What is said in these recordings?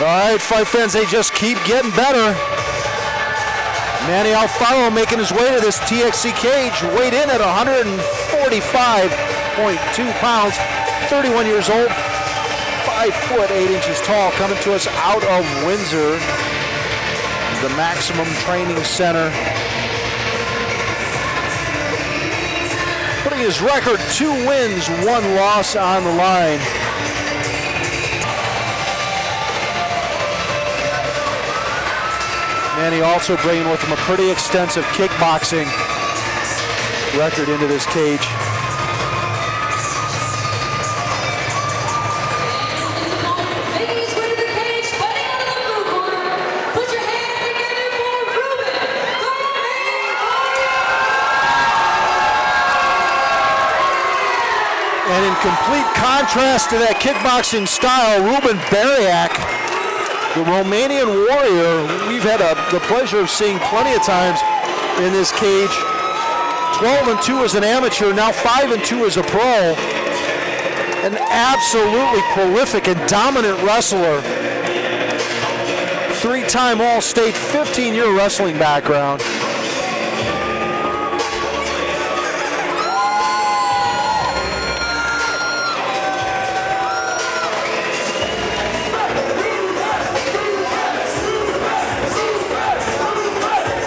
right, fight fans, they just keep getting better. Manuel Alfaro making his way to this TXC cage, weighed in at 145.2 pounds, 31 years old, 5 foot 8 inches tall, coming to us out of Windsor, the Maximum Training Center. Putting his record 2 wins, 1 loss on the line. Manny also bringing with him a pretty extensive kickboxing record into this cage. Ladies, ready to the cage, fighting out of the blue corner. Put your hands together for Ruben Baraiac. And in complete contrast to that kickboxing style, Ruben Baraiac, the Romanian warrior, we've had the pleasure of seeing plenty of times in this cage. 12-2 as an amateur, now 5-2 as a pro. An absolutely prolific and dominant wrestler. 3-time All-State, 15-year wrestling background.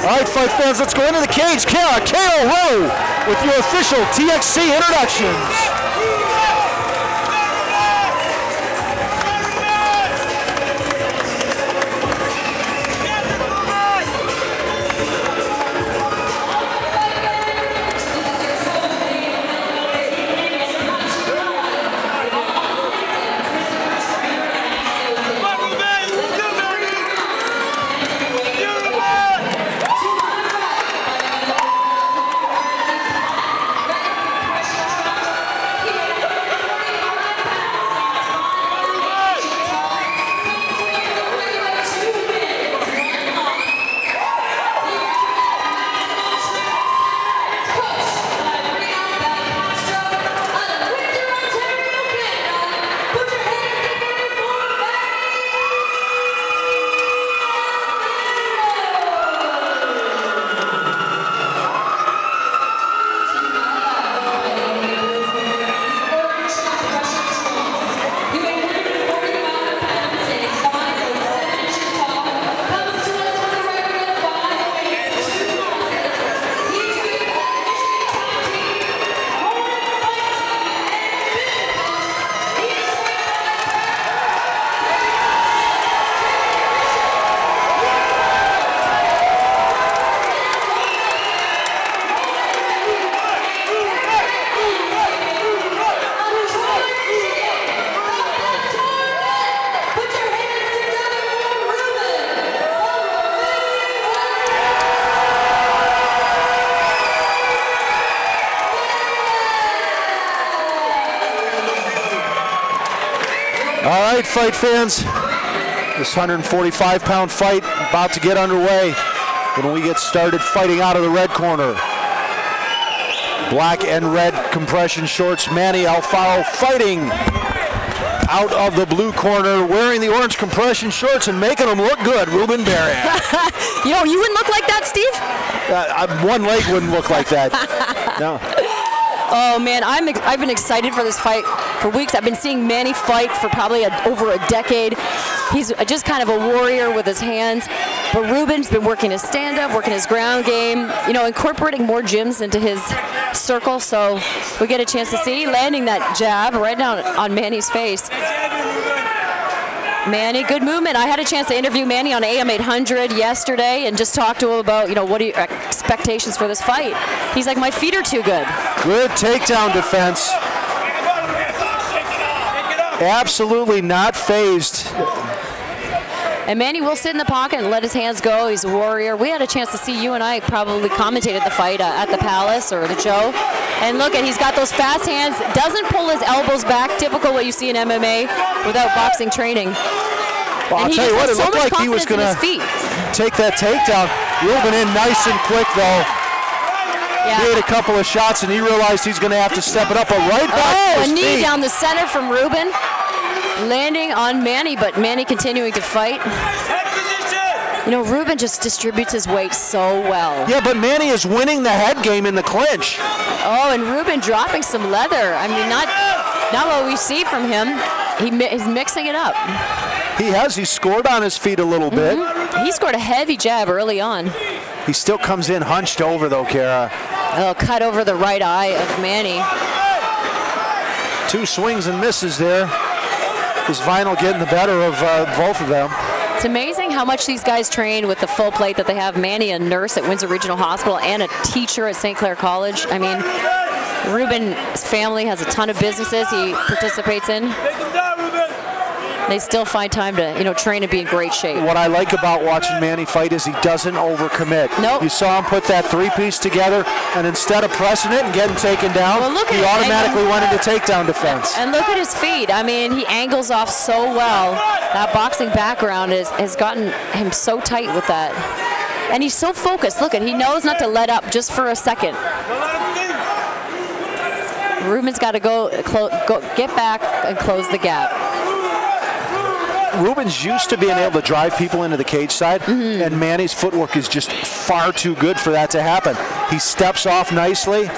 All right, fight fans, let's go into the cage. KO Rowe with your official TXC introductions. All right, fight fans, this 145-pound fight about to get underway when we get started fighting out of the red corner. Black and red compression shorts, Manuel Alfaro fighting out of the blue corner, wearing the orange compression shorts and making them look good, Ruben Baraiac. You know, you wouldn't look like that, Steve? One leg wouldn't look like that. No. Oh man, I've been excited for this fight for weeks. I've been seeing Manny fight for probably over a decade. He's just kind of a warrior with his hands. But Ruben's been working his stand-up, working his ground game, you know, incorporating more gyms into his circle. So we get a chance to see landing that jab right down on Manny's face. Manny, good movement. I had a chance to interview Manny on AM 800 yesterday and just talk to him about, you know, what are your expectations for this fight. He's like, my feet are too good. Good takedown defense. Absolutely not phased. And Manny will sit in the pocket and let his hands go. He's a warrior. We had a chance to see, you and I probably commentated the fight at the Palace or the Joe. And look, he's got those fast hands. Doesn't pull his elbows back, typical what you see in MMA without boxing training. Well, I'll tell you what, it looked like he was going to take that takedown. Ruben in nice and quick, though. Yeah. He had a couple of shots, and he realized he's going to have to step it up. But right back to his a knee feet. Down the center from Ruben. landing on Manny, but Manny continuing to fight. You know, Ruben just distributes his weight so well. Yeah, but Manny is winning the head game in the clinch. Oh, and Ruben dropping some leather. I mean, not what we see from him. He's mixing it up. He has. He scored on his feet a little bit. He scored a heavy jab early on. He still comes in hunched over, though, Kara. Oh, cut over the right eye of Manny. 2 swings and misses there. Is Vinyl getting the better of both of them? It's amazing how much these guys train with the full plate that they have. Manny, a nurse at Windsor Regional Hospital and a teacher at St. Clair College. I mean, Ruben's family has a ton of businesses he participates in. They still find time to, you know, train and be in great shape. What I like about watching Manny fight is he doesn't overcommit. Nope. You saw him put that 3-piece together, and instead of pressing it and getting taken down, he automatically went into takedown defense. And look at his feet. I mean, he angles off so well. That boxing background has gotten him so tight with that. And he's so focused. Look at, he knows not to let up just for a second. Ruben's got to go get back and close the gap. Ruben's used to being able to drive people into the cage side, and Manny's footwork is just far too good for that to happen. He steps off nicely.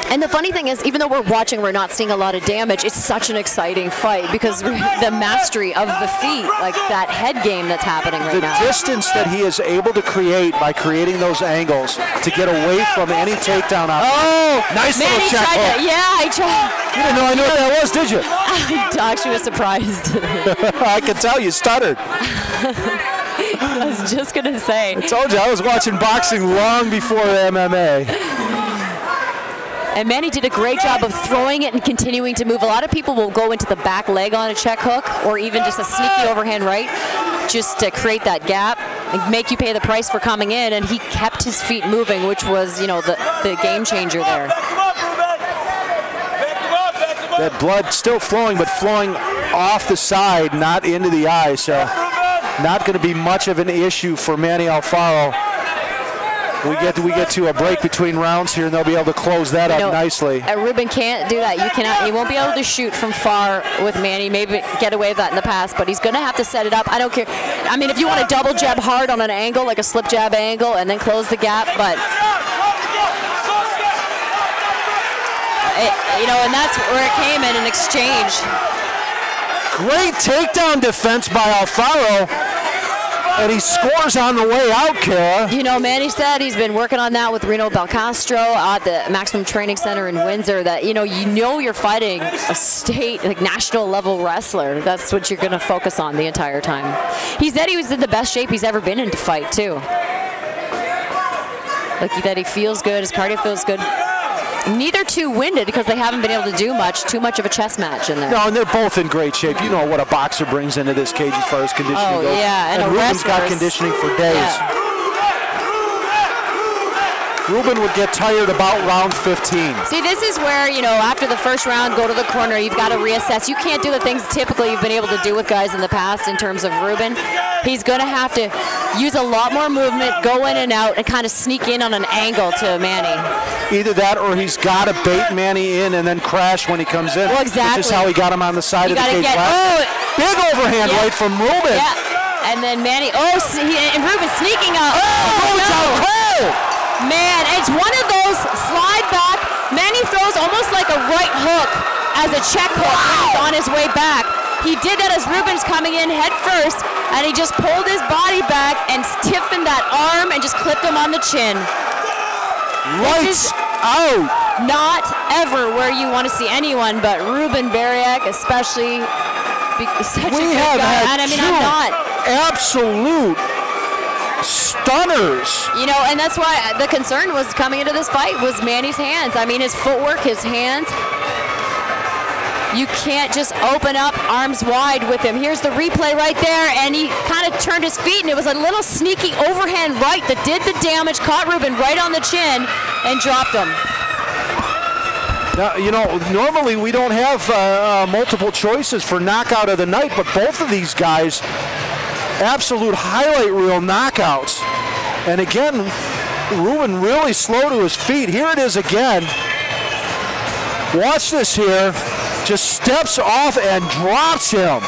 And the funny thing is, even though we're watching, we're not seeing a lot of damage. It's such an exciting fight because the mastery of the feet, like that head game that's happening right now. The distance that he is able to create by creating those angles to get away from any takedown option. Oh, nice little Manny check hook. I tried. You didn't know I knew what that was, did you? I actually was surprised. I can tell you stuttered. I was just going to say. I told you, I was watching boxing long before MMA. And Manny did a great job of throwing it and continuing to move. A lot of people will go into the back leg on a check hook or even just a sneaky overhand right just to create that gap and make you pay the price for coming in. And he kept his feet moving, which was, you know, the game changer there. That blood still flowing, but flowing off the side, not into the eye. So not going to be much of an issue for Manuel Alfaro. We get to a break between rounds here, and they'll be able to close that up nicely. Ruben can't do that. He won't be able to shoot from far with Manny. Maybe get away with that in the past, but he's going to have to set it up. I don't care. I mean, if you want to double jab hard on an angle, like a slip jab angle, and then close the gap, but you know, and that's where it came in an exchange. Great takedown defense by Alfaro. And he scores on the way out, Kara. You know, Manny said he's been working on that with Reno Belcastro at the Maximum Training Center in Windsor, that, you know you're fighting a state, like national level wrestler. That's what you're going to focus on the entire time. He said he was in the best shape he's ever been in to fight, too. Like that he feels good, his cardio feels good. Neither too winded because they haven't been able to do much, too much of a chess match in there. No, and they're both in great shape. You know what a boxer brings into this cage as far as conditioning goes. Yeah, and Ruben's got conditioning for days. Yeah. Ruben would get tired about round 15. See, this is where, you know, after the first round, go to the corner, you've got to reassess. You can't do the things typically you've been able to do with guys in the past in terms of Ruben. He's going to have to use a lot more movement, go in and out, and kind of sneak in on an angle to Manny. Either that or he's got to bait Manny in and then crash when he comes in. Well, exactly. Which is how he got him on the side of the cage last. Big overhand right from Ruben. Yeah, and then Manny, and Ruben sneaking up. Out cold. Man, it's one of those slide back. Manny throws almost like a right hook as a check hook when he's on his way back. He did that as Ruben's coming in head first, and he just pulled his body back and stiffened that arm and just clipped him on the chin. Lights out. Not ever where you want to see anyone, but Ruben Baraiac especially. Such a good guy. And I mean, I'm not. Absolute stunners. You know, and that's why the concern was coming into this fight was Manny's hands. I mean, his footwork, his hands. You can't just open up arms wide with him. Here's the replay right there, and he kind of turned his feet, and it was a little sneaky overhand right that did the damage, caught Ruben right on the chin, and dropped him. Now, you know, normally we don't have multiple choices for knockout of the night, but both of these guys, absolute highlight reel knockouts. And again, Ruben really slow to his feet. Here it is again. Watch this here. just steps off and drops him.